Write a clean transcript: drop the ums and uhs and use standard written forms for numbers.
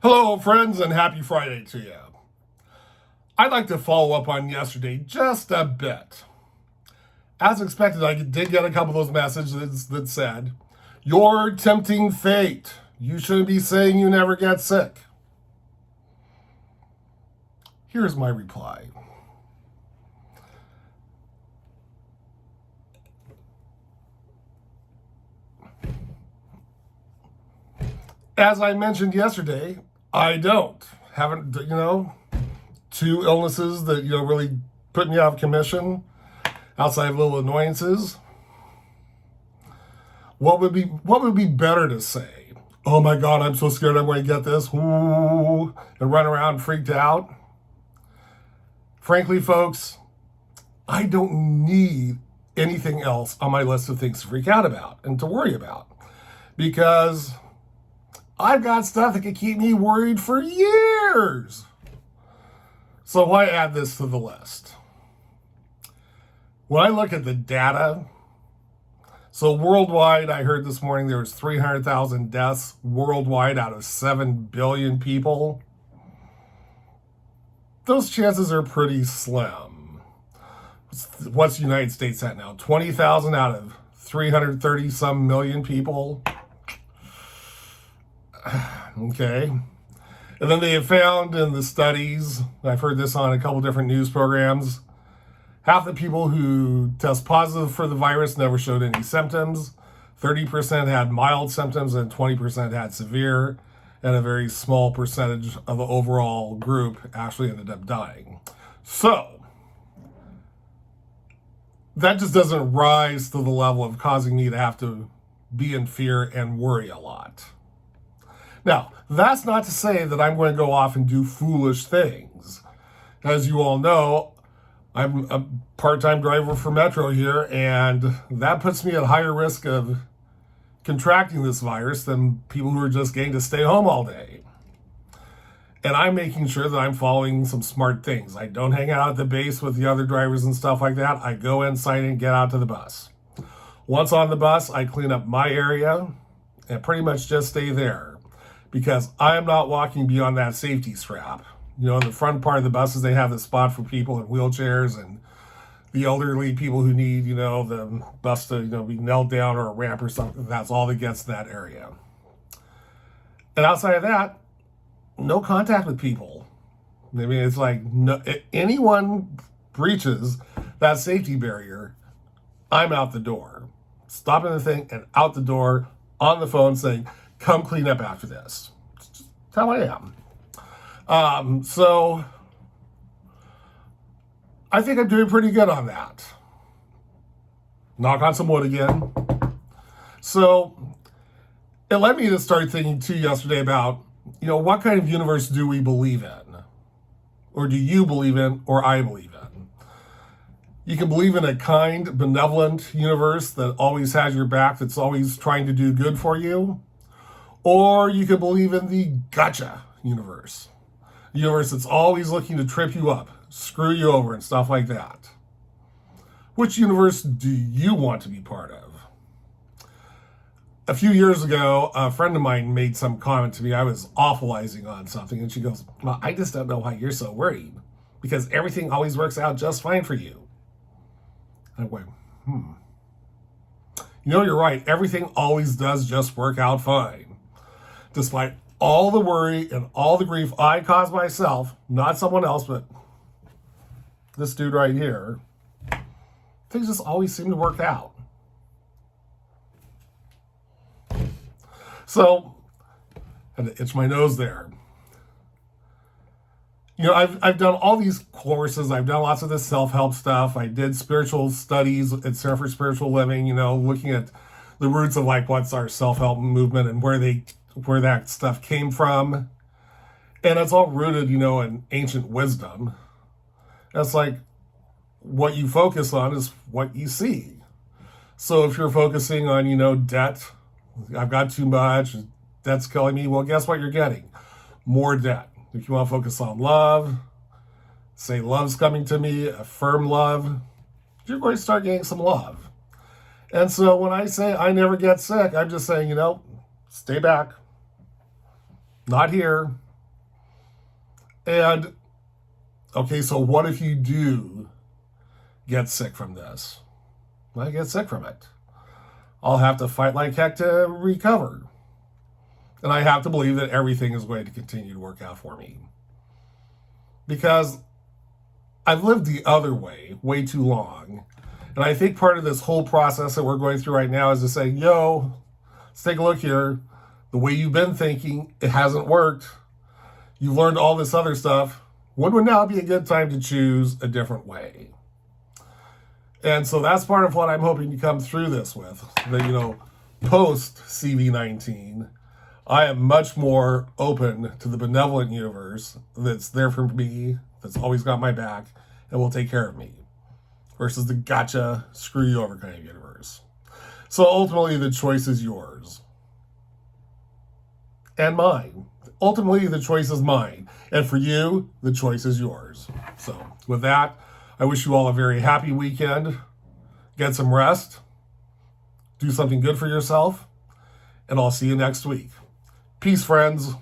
Hello, friends, and happy Friday to you. I'd like to follow up on yesterday just a bit. As expected, I did get a couple of those messages that said, "You're tempting fate. You shouldn't be saying you never get sick." Here's my reply. As I mentioned yesterday, I haven't, two illnesses that, really put me out of commission outside of little annoyances. What would be better to say? "Oh my God, I'm so scared I'm going to get this," ooh, and run around freaked out? Frankly, folks, I don't need anything else on my list of things to freak out about and to worry about, because I've got stuff that could keep me worried for years. So why add this to the list? When I look at the data, so worldwide, I heard this morning there was 300,000 deaths worldwide out of 7 billion people. Those chances are pretty slim. What's the United States at now? 20,000 out of 330 some million people. Okay. And then they have found in the studies, I've heard this on a couple different news programs, half the people who test positive for the virus never showed any symptoms. 30% had mild symptoms and 20% had severe. And a very small percentage of the overall group actually ended up dying. So that just doesn't rise to the level of causing me to have to be in fear and worry a lot. Now, that's not to say that I'm going to go off and do foolish things. As you all know, I'm a part-time driver for Metro here, and that puts me at higher risk of contracting this virus than people who are just getting to stay home all day. And I'm making sure that I'm following some smart things. I don't hang out at the base with the other drivers and stuff like that. I go inside and get out to the bus. Once on the bus, I clean up my area and pretty much just stay there, because I am not walking beyond that safety strap. In the front part of the buses, they have the spot for people in wheelchairs and the elderly people who need, the bus to, be knelt down or a ramp or something. That's all that gets in that area. And outside of that, no contact with people. I mean, it's like anyone breaches that safety barrier, I'm out the door. Stopping the thing and out the door on the phone saying, "Come clean up after this." That's how I am. So I think I'm doing pretty good on that. Knock on some wood again. So it led me to start thinking too yesterday about, what kind of universe do we believe in? Or do you believe in, or I believe in? You can believe in a kind, benevolent universe that always has your back, that's always trying to do good for you. Or you can believe in the gotcha universe. A universe that's always looking to trip you up, screw you over, and stuff like that. Which universe do you want to be part of? A few years ago, a friend of mine made some comment to me. I was awfulizing on something, and she goes, "Well, I just don't know why you're so worried, because everything always works out just fine for you." I went, you're right. Everything always does just work out fine. Despite all the worry and all the grief I cause myself, not someone else, but this dude right here, things just always seem to work out. So, I had to itch my nose there. I've done all these courses. I've done lots of this self-help stuff. I did spiritual studies at Center for Spiritual Living, looking at the roots of what's our self-help movement and where that stuff came from. And it's all rooted, in ancient wisdom. It's like what you focus on is what you see. So if you're focusing on, debt, I've got too much, debt's killing me, well, guess what you're getting? More debt. If you want to focus on love, say love's coming to me, affirm love, you're going to start getting some love. And so when I say I never get sick, I'm just saying, stay back. Not here. And, okay, so what if you do get sick from this? I get sick from it. I'll have to fight like heck to recover. And I have to believe that everything is going to continue to work out for me. Because I've lived the other way too long. And I think part of this whole process that we're going through right now is to say, yo, let's take a look here. The way you've been thinking, it hasn't worked. You've learned all this other stuff. When would now be a good time to choose a different way? And so that's part of what I'm hoping to come through this with. That, post CV19, I am much more open to the benevolent universe that's there for me, that's always got my back, and will take care of me, versus the gotcha, screw you over kind of universe. So ultimately, the choice is yours. And mine. Ultimately, the choice is mine. And for you, the choice is yours. So with that, I wish you all a very happy weekend. Get some rest. Do something good for yourself. And I'll see you next week. Peace, friends.